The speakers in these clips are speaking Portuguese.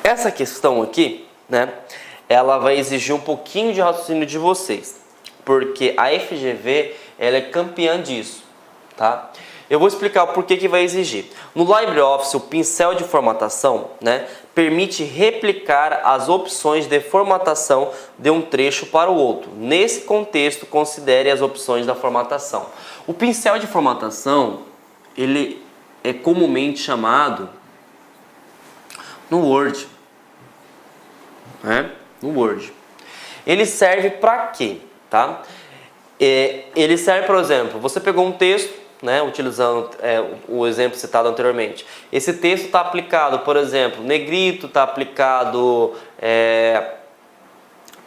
Essa questão aqui, né, ela vai exigir um pouquinho de raciocínio de vocês, porque a FGV, ela é campeã disso, tá? Eu vou explicar o porquê que vai exigir. No LibreOffice, o pincel de formatação, né, permite replicar as opções de formatação de um trecho para o outro. Nesse contexto, considere as opções da formatação. O pincel de formatação, ele é comumente chamado no Word, né? No Word. Ele serve para quê, tá? Ele serve, por exemplo, você pegou um texto, né, utilizando o exemplo citado anteriormente. Esse texto está aplicado, por exemplo, negrito, está aplicado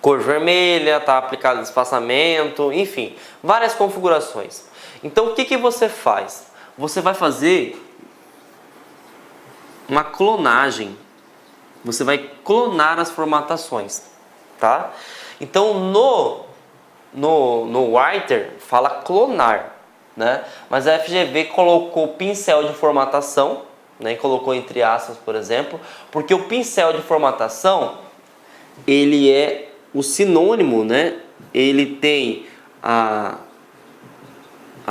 cor vermelha, está aplicado espaçamento, enfim, várias configurações. Então, o que você faz? Você vai fazer uma clonagem. Você vai clonar as formatações, tá? Então, no Writer fala clonar, né? Mas a FGV colocou pincel de formatação, né? E colocou entre aspas, por exemplo, porque o pincel de formatação, ele é o sinônimo, né? Ele tem a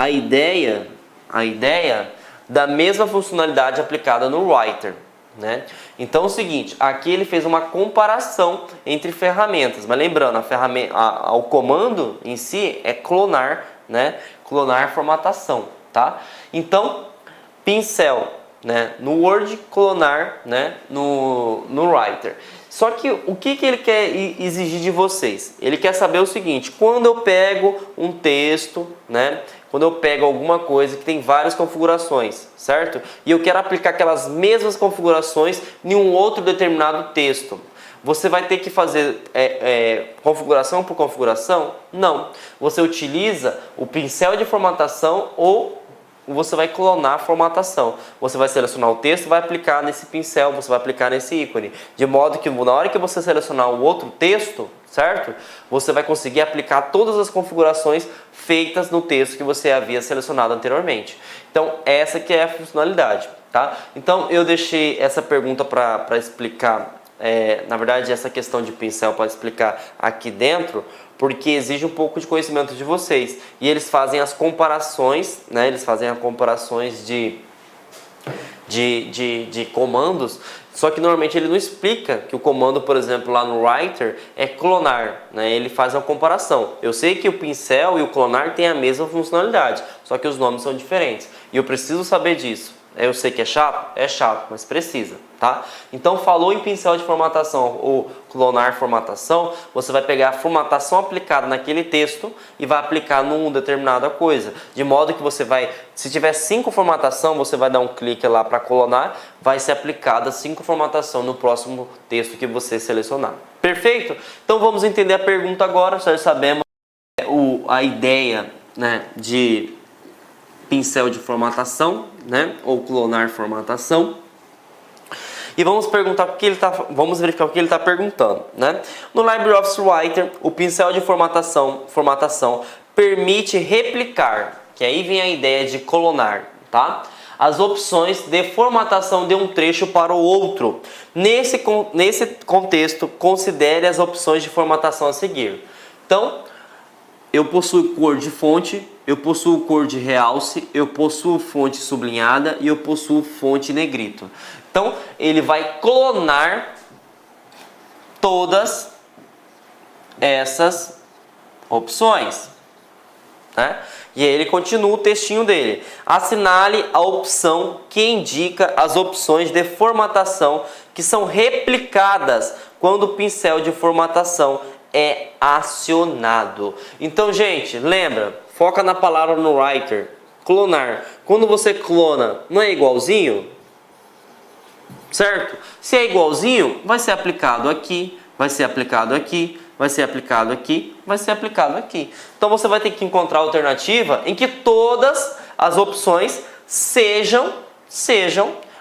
ideia da mesma funcionalidade aplicada no Writer, né? Então é o seguinte, aqui ele fez uma comparação entre ferramentas, mas lembrando, o comando em si é clonar, né? Clonar formatação, tá? Então, pincel, né, no Word, clonar, né, no Writer. Só que o que ele quer exigir de vocês? Ele quer saber o seguinte: quando eu pego um texto, né, quando eu pego alguma coisa que tem várias configurações, certo? E eu quero aplicar aquelas mesmas configurações em um outro determinado texto, você vai ter que fazer configuração por configuração? Não. Você utiliza o pincel de formatação ou você vai clonar a formatação. Você vai selecionar o texto, vai aplicar nesse pincel, você vai aplicar nesse ícone. De modo que na hora que você selecionar o outro texto, certo? Você vai conseguir aplicar todas as configurações feitas no texto que você havia selecionado anteriormente. Então, essa que é a funcionalidade, tá? Então, eu deixei essa pergunta para explicar. Na verdade, essa questão de pincel para explicar aqui dentro, porque exige um pouco de conhecimento de vocês. E eles fazem as comparações, né? Eles fazem as comparações de comandos, só que normalmente ele não explica que o comando, por exemplo, lá no Writer é clonar, né? Ele faz uma comparação. Eu sei que o pincel e o clonar têm a mesma funcionalidade, só que os nomes são diferentes. E eu preciso saber disso. Eu sei que é chato, mas precisa, tá? Então, falou em pincel de formatação ou clonar formatação, você vai pegar a formatação aplicada naquele texto e vai aplicar numa determinada coisa. De modo que você vai, se tiver 5 formatação, você vai dar um clique lá para clonar, vai ser aplicada 5 formatação no próximo texto que você selecionar. Perfeito? Então, vamos entender a pergunta agora. Já sabemos a ideia, né, de pincel de formatação, né, ou clonar formatação. E vamos verificar o que ele está perguntando, né? No LibreOffice Writer, o pincel de formatação permite replicar, que aí vem a ideia de clonar, tá? As opções de formatação de um trecho para o outro. Nesse contexto, considere as opções de formatação a seguir. Então, eu possuo cor de fonte, eu possuo cor de realce, eu possuo fonte sublinhada e eu possuo fonte negrito. Então, ele vai clonar todas essas opções, né? E aí ele continua o textinho dele. Assinale a opção que indica as opções de formatação que são replicadas quando o pincel de formatação é acionado. Então, gente, lembra, foca na palavra no Writer, clonar. Quando você clona, não é igualzinho? Certo? Se é igualzinho, vai ser aplicado aqui, vai ser aplicado aqui, vai ser aplicado aqui, vai ser aplicado aqui. Então você vai ter que encontrar a alternativa em que todas as opções sejam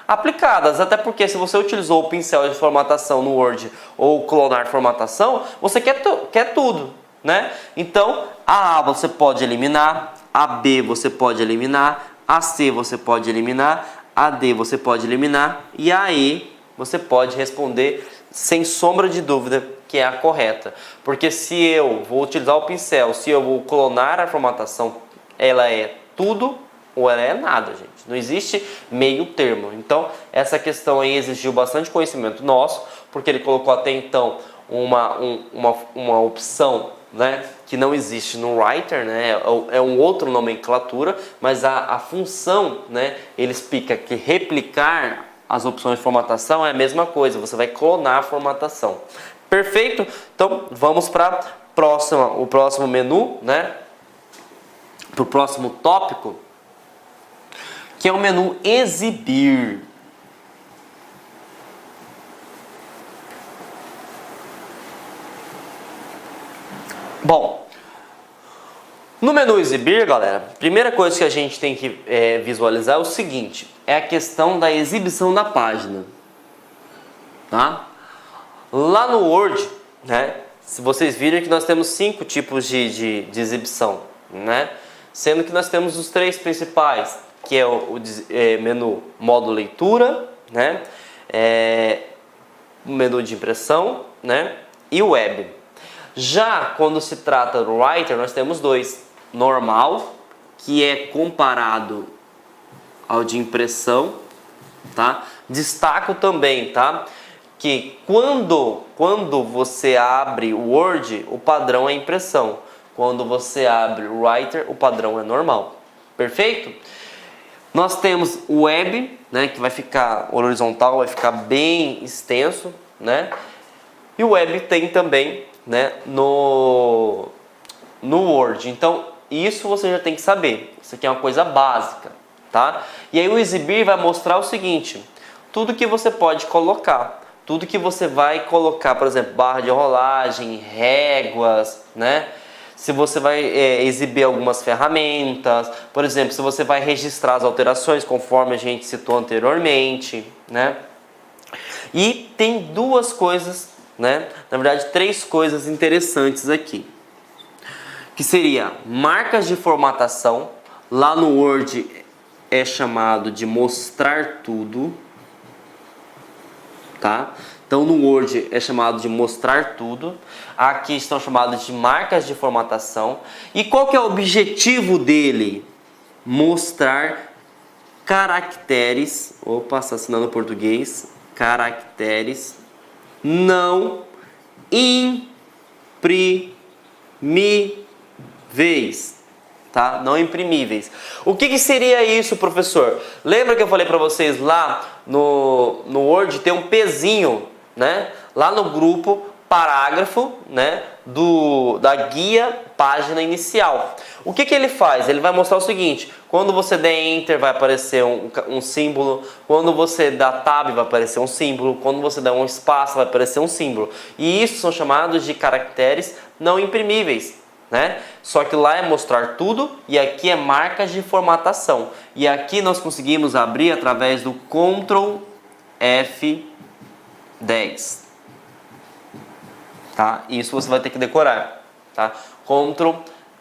aplicadas, até porque se você utilizou o pincel de formatação no Word ou clonar formatação, você quer tudo, né? Então, a A você pode eliminar, a B você pode eliminar, a C você pode eliminar, a D você pode eliminar e a E você pode responder sem sombra de dúvida que é a correta. Porque se eu vou utilizar o pincel, se eu vou clonar a formatação, ela é tudo ou ela é nada, gente. Não existe meio termo. Então, essa questão aí exigiu bastante conhecimento nosso, porque ele colocou até então uma opção, né, que não existe no Writer, né, é um outro nomenclatura, mas a função, né, ele explica que replicar as opções de formatação é a mesma coisa, você vai clonar a formatação. Perfeito? Então, vamos para o próximo menu, né, para o próximo tópico, que é o menu exibir. Bom, no menu exibir, galera, a primeira coisa que a gente tem que visualizar é o seguinte, é a questão da exibição da página, tá? Lá no Word, né, se vocês viram que nós temos 5 tipos de exibição, né? Sendo que nós temos os 3 principais, que é o menu modo leitura, né? O menu de impressão, né? E o web. Já quando se trata do Writer, nós temos 2. Normal, que é comparado ao de impressão, tá? Destaco também, tá? Que quando você abre o Word, o padrão é impressão. Quando você abre o Writer, o padrão é normal. Perfeito? Nós temos o web, né, que vai ficar horizontal, vai ficar bem extenso, né? E o web tem também, né, no Word. Então, isso você já tem que saber. Isso aqui é uma coisa básica, tá? E aí o exibir vai mostrar o seguinte, tudo que você pode colocar, tudo que você vai colocar, por exemplo, barra de rolagem, réguas, né? Se você vai exibir algumas ferramentas, por exemplo, se você vai registrar as alterações conforme a gente citou anteriormente, né? E tem 2 coisas, né? Na verdade, 3 coisas interessantes aqui, que seria marcas de formatação. Lá no Word é chamado de mostrar tudo, tá? Então no Word é chamado de mostrar tudo. Aqui estão chamados de marcas de formatação. E qual que é o objetivo dele? Mostrar caracteres, opa, assassinando o português, caracteres não imprimíveis, tá? Não imprimíveis. O que seria isso, professor? Lembra que eu falei para vocês lá no Word tem um pezinho, né? Lá no grupo parágrafo, né? Da guia página inicial. O que ele faz? Ele vai mostrar o seguinte: quando você der Enter vai aparecer um símbolo, quando você dá Tab vai aparecer um símbolo, quando você der um espaço vai aparecer um símbolo. E isso são chamados de caracteres não imprimíveis, né? Só que lá é mostrar tudo e aqui é marcas de formatação. E aqui nós conseguimos abrir através do Ctrl F10. Tá? Isso você vai ter que decorar, tá? Ctrl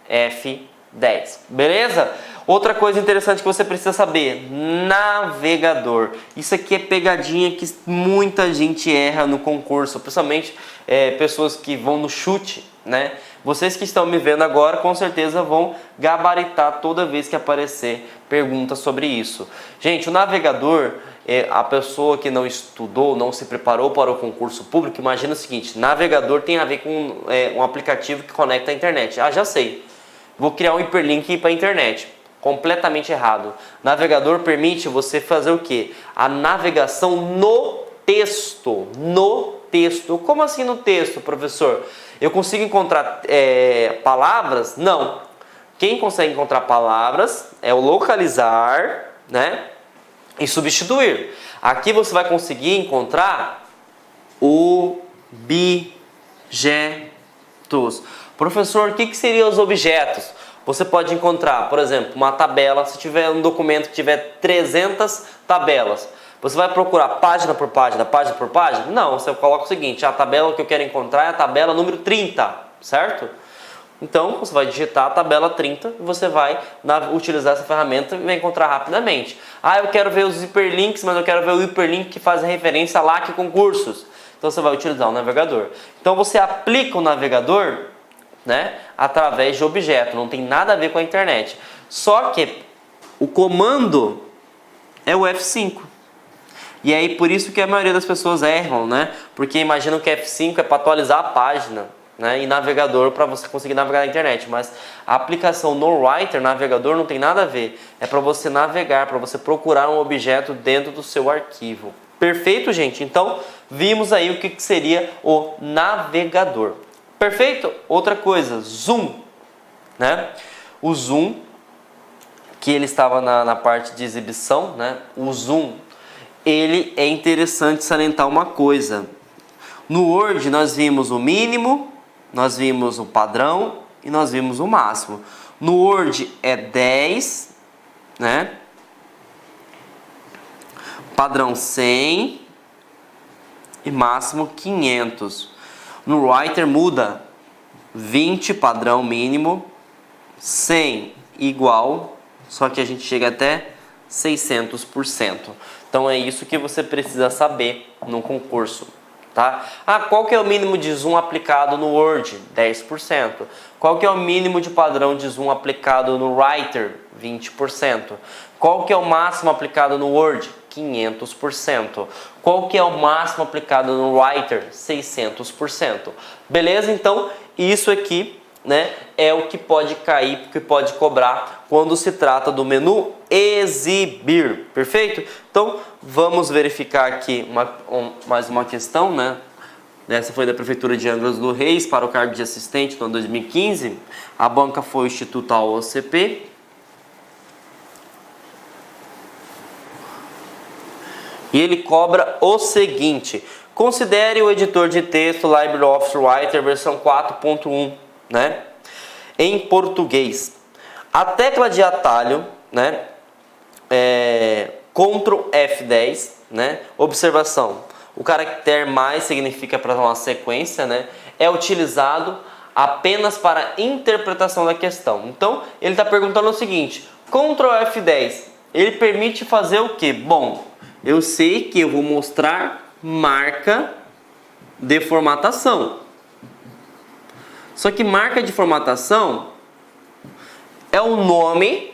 F10, beleza? Outra coisa interessante que você precisa saber, navegador. Isso aqui é pegadinha que muita gente erra no concurso, principalmente pessoas que vão no chute, né? Vocês que estão me vendo agora com certeza vão gabaritar toda vez que aparecer perguntas sobre isso. Gente, o navegador, a pessoa que não estudou, não se preparou para o concurso público, imagina o seguinte: navegador tem a ver com um aplicativo que conecta à internet. Ah, já sei, vou criar um hiperlink para a internet. Completamente errado. Navegador permite você fazer o quê? A navegação no texto. No texto. Como assim no texto, professor? Eu consigo encontrar palavras? Não. Quem consegue encontrar palavras é o localizar, né? E substituir. Aqui você vai conseguir encontrar objetos. Professor, o que seriam os objetos? Você pode encontrar, por exemplo, uma tabela. Se tiver um documento que tiver 300 tabelas, você vai procurar página por página, página por página? Não, você coloca o seguinte: a tabela que eu quero encontrar é a tabela número 30, certo? Então, você vai digitar a tabela 30 e você vai utilizar essa ferramenta e vai encontrar rapidamente. Ah, eu quero ver os hiperlinks, mas eu quero ver o hiperlink que faz referência a LAC concursos. Então, você vai utilizar o navegador. Então, você aplica o navegador, né, através de objeto. Não tem nada a ver com a internet. Só que o comando é o F5. E aí, por isso que a maioria das pessoas erram, né? Porque imaginam que F5 é para atualizar a página, né, e navegador para você conseguir navegar na internet, mas a aplicação no Writer, navegador, não tem nada a ver. É para você navegar, para você procurar um objeto dentro do seu arquivo. Perfeito, gente? Então, vimos aí o que seria o navegador. Perfeito? Outra coisa, zoom, né? O zoom, que ele estava na parte de exibição, né? O zoom, ele é interessante salientar uma coisa. No Word nós vimos o mínimo, nós vimos o padrão e nós vimos o máximo. No Word é 10, né? Padrão 100 e máximo 500. No Writer muda 20 padrão mínimo, 100 igual, só que a gente chega até 600%. Então é isso que você precisa saber no concurso. Tá? Ah, qual que é o mínimo de zoom aplicado no Word? 10%. Qual que é o mínimo de padrão de zoom aplicado no Writer? 20%. Qual que é o máximo aplicado no Word? 500%. Qual que é o máximo aplicado no Writer? 600%. Beleza? Então, isso aqui, né, é o que pode cair, que pode cobrar quando se trata do menu exibir. Perfeito? Então, vamos verificar aqui mais uma questão, né? Essa foi da Prefeitura de Angra dos Reis para o cargo de assistente no ano 2015. A banca foi o Instituto AOCP. E ele cobra o seguinte: considere o editor de texto LibreOffice Writer versão 4.1, né, em português. A tecla de atalho, né, Ctrl F10, né, observação, o caractere mais significa para uma sequência, né, é utilizado apenas para interpretação da questão. Então, ele está perguntando o seguinte: Ctrl F10, ele permite fazer o que? Bom, eu sei que eu vou mostrar marca de formatação. Só que marca de formatação é o nome,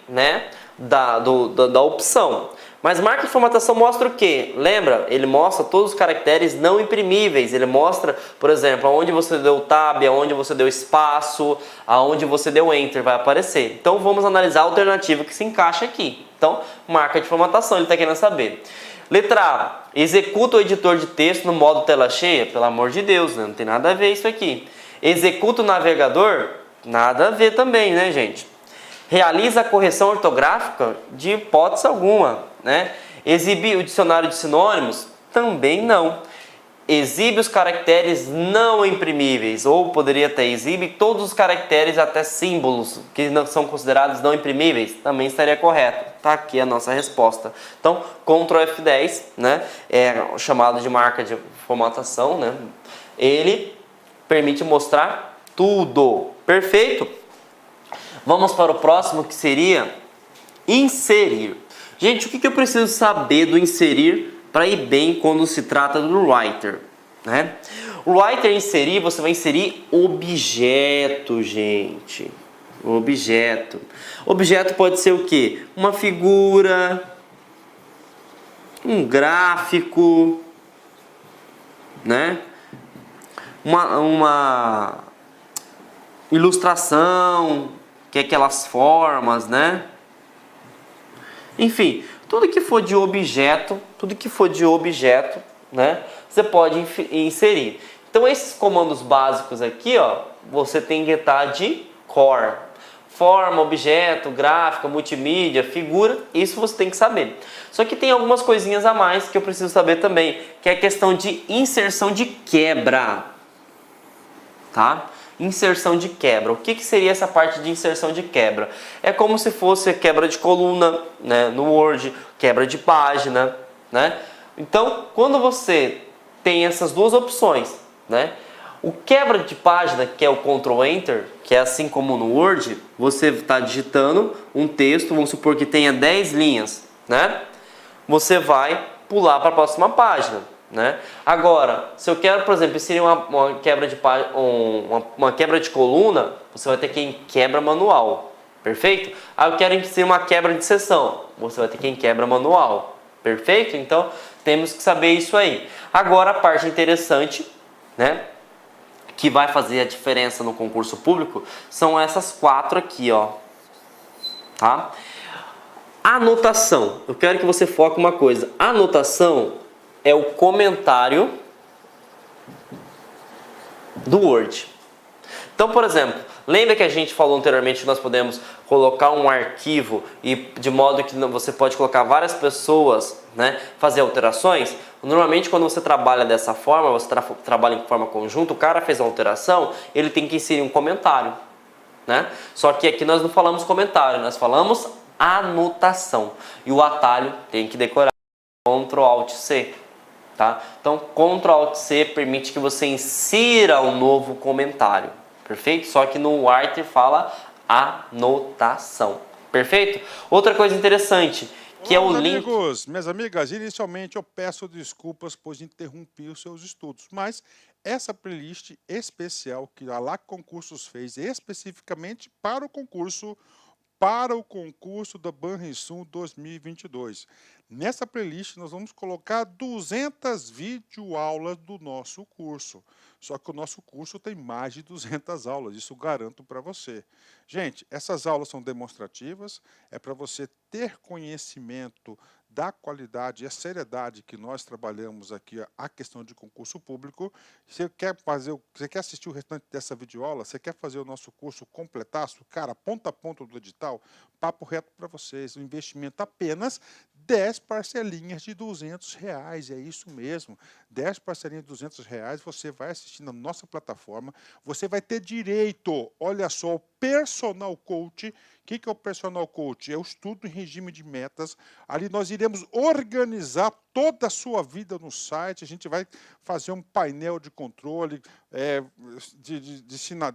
né, da opção. Mas marca de formatação mostra o quê? Lembra? Ele mostra todos os caracteres não imprimíveis. Ele mostra, por exemplo, aonde você deu tab, aonde você deu espaço, aonde você deu enter, vai aparecer. Então vamos analisar a alternativa que se encaixa aqui. Então, marca de formatação, ele está querendo saber. Letra A, executa o editor de texto no modo tela cheia? Pelo amor de Deus, né? Não tem nada a ver isso aqui. Executa o navegador? Nada a ver também, né, gente? Realiza a correção ortográfica? De hipótese alguma, né? Exibe o dicionário de sinônimos? Também não. Exibe os caracteres não imprimíveis, ou poderia ter exibe todos os caracteres até símbolos que não são considerados não imprimíveis, também estaria correto. Tá aqui a nossa resposta. Então, Ctrl F10, né, é chamado de marca de formatação, né? Ele permite mostrar tudo. Perfeito? Vamos para o próximo, que seria inserir. Gente, o que eu preciso saber do inserir para ir bem quando se trata do Writer, né? O Writer inserir, você vai inserir objeto, gente. Objeto. Objeto pode ser o quê? Uma figura, um gráfico, né? Uma ilustração, que é aquelas formas, né? Enfim, tudo que for de objeto, né, você pode inserir. Então esses comandos básicos aqui, ó, você tem que estar de core. Forma, objeto, gráfica, multimídia, figura, isso você tem que saber. Só que tem algumas coisinhas a mais que eu preciso saber também, que é a questão de inserção de quebra, tá? Inserção de quebra. O que seria essa parte de inserção de quebra? É como se fosse quebra de coluna, né, no Word, quebra de página, né? Então, quando você tem essas duas opções, né, O quebra de página, que é o Ctrl Enter, que é assim como no Word, você está digitando um texto, vamos supor que tenha 10 linhas, né? Você vai pular para a próxima página, né? Agora, se eu quero, por exemplo, inserir uma quebra de uma quebra de coluna, você vai ter que ir em quebra manual, perfeito? Ah, eu quero inserir uma quebra de seção, você vai ter que ir em quebra manual, perfeito? Então, temos que saber isso aí. Agora, a parte interessante, né? Que vai fazer a diferença no concurso público são essas 4 aqui, ó. Tá? Anotação. Eu quero que você foque uma coisa. Anotação é o comentário do Word. Então, por exemplo, lembra que a gente falou anteriormente que nós podemos colocar um arquivo e de modo que você pode colocar várias pessoas, né, fazer alterações? Normalmente, quando você trabalha dessa forma, você trabalha em forma conjunta, o cara fez uma alteração, ele tem que inserir um comentário, né? Só que aqui nós não falamos comentário, nós falamos anotação. E o atalho tem que decorar Ctrl Alt C. Tá? Então, Ctrl Alt C permite que você insira um novo comentário. Perfeito? Só que no Writer fala anotação. Perfeito? Outra coisa interessante, que é o link... amigos, minhas amigas, inicialmente eu peço desculpas pois interrompi os seus estudos, mas essa playlist especial que a LAC Concursos fez especificamente para o concurso da Banrisul 2022. Nessa playlist nós vamos colocar 200 videoaulas do nosso curso. Só que o nosso curso tem mais de 200 aulas, isso garanto para você. Gente, essas aulas são demonstrativas, é para você ter conhecimento da qualidade e a seriedade que nós trabalhamos aqui a questão de concurso público. Você quer assistir o restante dessa videoaula? Você quer fazer o nosso curso completaço? Cara, ponta a ponta do edital, papo reto para vocês, um investimento apenas 10 parcelinhas de R$200, é isso mesmo. 10 parcelinhas de R$200, você vai assistir na nossa plataforma, você vai ter direito, olha só, o personal coach. O que é o personal coach? É o estudo em regime de metas. Ali nós iremos organizar toda a sua vida no site, a gente vai fazer um painel de controle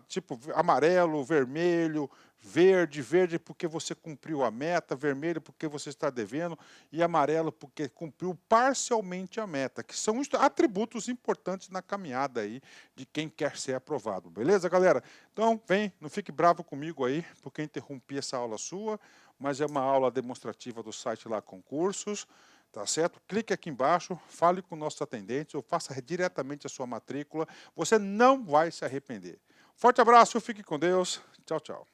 tipo amarelo, vermelho, verde porque você cumpriu a meta, vermelho porque você está devendo e amarelo porque cumpriu parcialmente a meta, que são atributos importantes na caminhada aí de quem quer ser aprovado, beleza, galera? Então, vem, não fique bravo comigo aí, porque interrompi essa aula sua, mas é uma aula demonstrativa do site lá Concursos, tá certo? Clique aqui embaixo, fale com nossos atendentes ou faça diretamente a sua matrícula, você não vai se arrepender. Forte abraço, fique com Deus, tchau, tchau.